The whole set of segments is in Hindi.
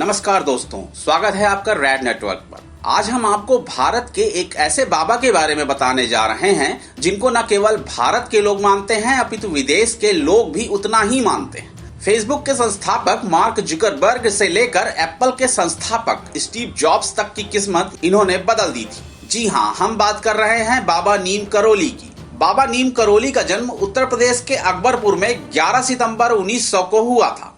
नमस्कार दोस्तों, स्वागत है आपका रैड नेटवर्क पर। आज हम आपको भारत के एक ऐसे बाबा के बारे में बताने जा रहे हैं जिनको न केवल भारत के लोग मानते हैं अपितु विदेश के लोग भी उतना ही मानते हैं। फेसबुक के संस्थापक मार्क जुकरबर्ग से लेकर एप्पल के संस्थापक स्टीव जॉब्स तक की किस्मत इन्होंने बदल दी थी। जी हाँ, हम बात कर रहे हैं बाबा नीम करोली की। बाबा नीम करोली का जन्म उत्तर प्रदेश के अकबरपुर में 11 सितंबर 1900 को हुआ था।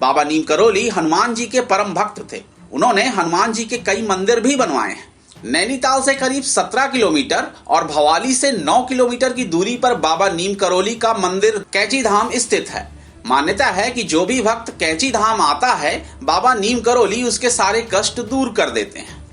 बाबा नीम करोली हनुमान जी के परम भक्त थे। उन्होंने हनुमान जी के कई मंदिर भी बनवाए हैं। नैनीताल से करीब 17 किलोमीटर और भवाली से 9 किलोमीटर की दूरी पर बाबा नीम करोली का मंदिर कैची धाम स्थित है। मान्यता है कि जो भी भक्त कैची धाम आता है, बाबा नीम करोली उसके सारे कष्ट दूर कर देते हैं।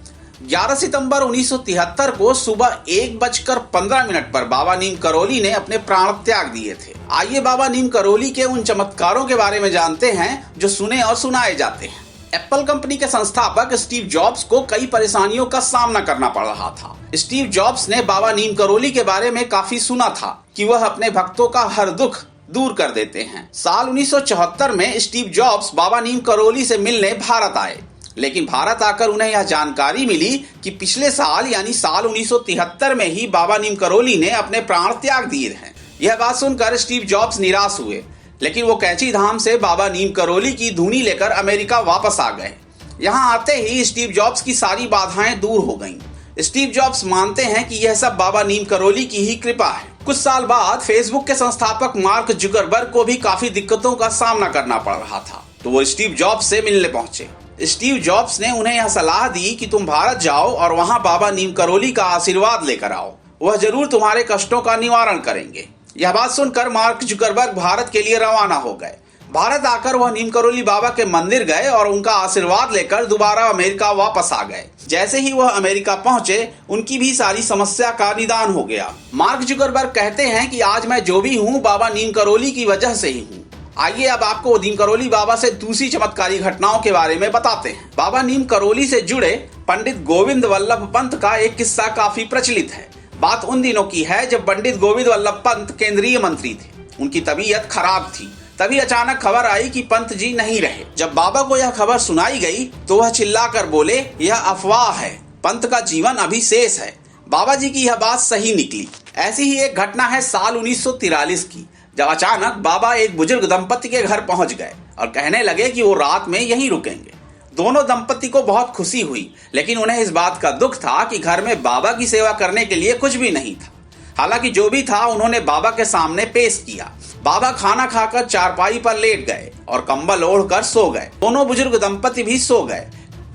11 सितंबर 1973 को सुबह 1:15 पर बाबा नीम करोली ने अपने प्राण त्याग दिए थे। आइए बाबा नीम करोली के उन चमत्कारों के बारे में जानते हैं जो सुने और सुनाए जाते हैं। एप्पल कंपनी के संस्थापक स्टीव जॉब्स को कई परेशानियों का सामना करना पड़ रहा था। स्टीव जॉब्स ने बाबा नीम करोली के बारे में काफी सुना था कि वह अपने भक्तों का हर दुख दूर कर देते हैं। साल 1974 में स्टीव जॉब्स बाबा नीम करोली से मिलने भारत आए, लेकिन भारत आकर उन्हें यह जानकारी मिली कि पिछले साल यानी साल 1973 में ही बाबा नीम करोली ने अपने प्राण त्याग दिए हैं। यह बात सुनकर स्टीव जॉब्स निराश हुए, लेकिन वो कैची धाम से बाबा नीम करोली की धुनी लेकर अमेरिका वापस आ गए। यहाँ आते ही स्टीव जॉब्स की सारी बाधाएं दूर हो गईं। स्टीव जॉब्स मानते हैं कि यह सब बाबा नीम करोली की ही कृपा है। कुछ साल बाद फेसबुक के संस्थापक मार्क जुकरबर्ग को भी काफी दिक्कतों का सामना करना पड़ रहा था, तो वो स्टीव जॉब्स से मिलने पहुंचे। स्टीव जॉब्स ने उन्हें यह सलाह दी कि तुम भारत जाओ और वहां बाबा नीम करोली का आशीर्वाद लेकर आओ, वह जरूर तुम्हारे कष्टों का निवारण करेंगे। यह बात सुनकर मार्क जुकरबर्ग भारत के लिए रवाना हो गए। भारत आकर वह नीम करोली बाबा के मंदिर गए और उनका आशीर्वाद लेकर दोबारा अमेरिका वापस आ गए। जैसे ही वह अमेरिका पहुंचे, उनकी भी सारी समस्या का निदान हो गया। मार्क जुकरबर्ग कहते हैं कि आज मैं जो भी हूँ बाबा नीम करोली की वजह से ही हूँ। आइए अब आपको नीम करोली बाबा से दूसरी चमत्कारी घटनाओं के बारे में बताते हैं। बाबा नीम करोली से जुड़े पंडित गोविंद वल्लभ पंत का एक किस्सा काफी प्रचलित है। बात उन दिनों की है जब पंडित गोविंद वल्लभ पंत केंद्रीय मंत्री थे। उनकी तबीयत खराब थी। तभी अचानक खबर आई कि पंत जी नहीं रहे। जब बाबा को यह खबर सुनाई गई तो वह चिल्लाकर बोले, यह अफवाह है, पंत का जीवन अभी शेष है। बाबा जी की यह बात सही निकली। ऐसी ही एक घटना है साल 1943 की, जब अचानक बाबा एक बुजुर्ग दंपति के घर पहुंच गए और कहने लगे कि वो रात में यहीं रुकेंगे। दोनों दंपति को बहुत खुशी हुई, लेकिन उन्हें इस बात का दुख था कि घर में बाबा की सेवा करने के लिए कुछ भी नहीं था। हालांकि जो भी था उन्होंने बाबा के सामने पेश किया। बाबा खाना खाकर चारपाई पर लेट गए और कंबल ओढ़कर सो गए। दोनों बुजुर्ग दंपति भी सो गए,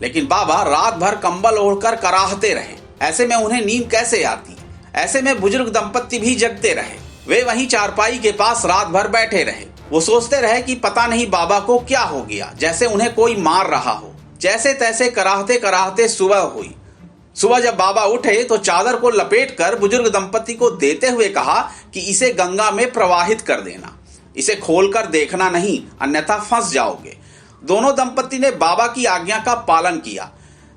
लेकिन बाबा रात भर कंबल ओढ़कर कराहते रहे। ऐसे में उन्हें नींद कैसे आती? ऐसे में बुजुर्ग दंपति भी जगते रहे। वे वहीं चारपाई के पास रात भर बैठे रहे। वो सोचते रहे कि पता नहीं बाबा को क्या हो गया, जैसे उन्हें कोई मार रहा हो। जैसे तैसे कराहते कराहते सुबह हुई। सुबह जब बाबा उठे तो चादर को लपेटकर बुजुर्ग दंपति को देते हुए कहा कि इसे गंगा में प्रवाहित कर देना, इसे खोलकर देखना नहीं, अन्यथा फंस जाओगे। दोनों दंपति ने बाबा की आज्ञा का पालन किया।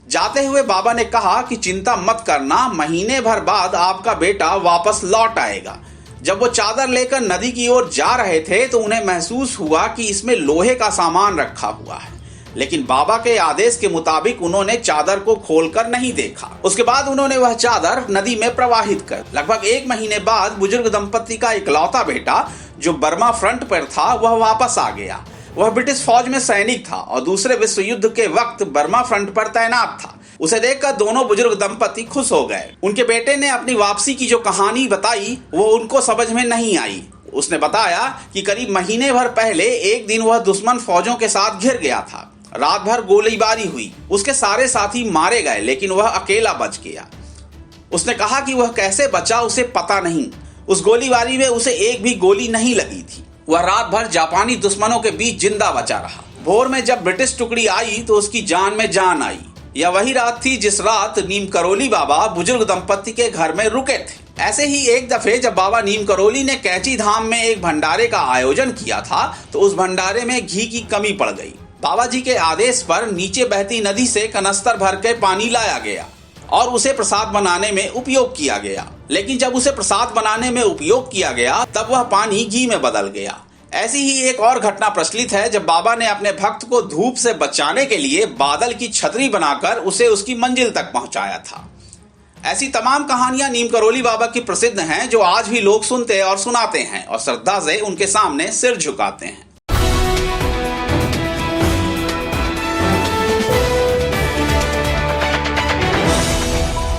जाते हुए बाबा ने कहा कि चिंता मत करना, महीने भर बाद आपका बेटा वापस लौट आएगा। जब वो चादर लेकर नदी की ओर जा रहे थे तो उन्हें महसूस हुआ कि इसमें लोहे का सामान रखा हुआ है, लेकिन बाबा के आदेश के मुताबिक उन्होंने चादर को खोलकर नहीं देखा। उसके बाद उन्होंने वह चादर नदी में प्रवाहित कर। लगभग 1 महीने बाद बुजुर्ग दंपति का इकलौता बेटा जो बर्मा फ्रंट पर था वह वापस आ गया। वह ब्रिटिश फौज में सैनिक था और दूसरे विश्व युद्ध के वक्त बर्मा फ्रंट पर तैनात था। उसे देखकर दोनों बुजुर्ग दंपति खुश हो गए। उनके बेटे ने अपनी वापसी की जो कहानी बताई वो उनको समझ में नहीं आई। उसने बताया कि करीब महीने भर पहले एक दिन वह दुश्मन फौजों के साथ घिर गया था। रात भर गोलीबारी हुई, उसके सारे साथी मारे गए, लेकिन वह अकेला बच गया। उसने कहा कि वह कैसे बचा उसे पता नहीं। उस गोलीबारी में उसे एक भी गोली नहीं लगी थी। वह रात भर जापानी दुश्मनों के बीच जिंदा बचा रहा। भोर में जब ब्रिटिश टुकड़ी आई तो उसकी जान में जान आई। यह वही रात थी जिस रात नीम करोली बाबा बुजुर्ग दंपति के घर में रुके थे। ऐसे ही एक दफे जब बाबा नीम करोली ने कैची धाम में एक भंडारे का आयोजन किया था तो उस भंडारे में घी की कमी पड़ गई। बाबा जी के आदेश पर नीचे बहती नदी से कनस्तर भर के पानी लाया गया और उसे प्रसाद बनाने में उपयोग किया गया। लेकिन जब उसे प्रसाद बनाने में उपयोग किया गया तब वह पानी घी में बदल गया। ऐसी ही एक और घटना प्रचलित है जब बाबा ने अपने भक्त को धूप से बचाने के लिए बादल की छतरी बनाकर उसे उसकी मंजिल तक पहुंचाया था। ऐसी तमाम कहानियां नीम करोली बाबा की प्रसिद्ध हैं, जो आज भी लोग सुनते और सुनाते हैं और श्रद्धा से उनके सामने सिर झुकाते हैं।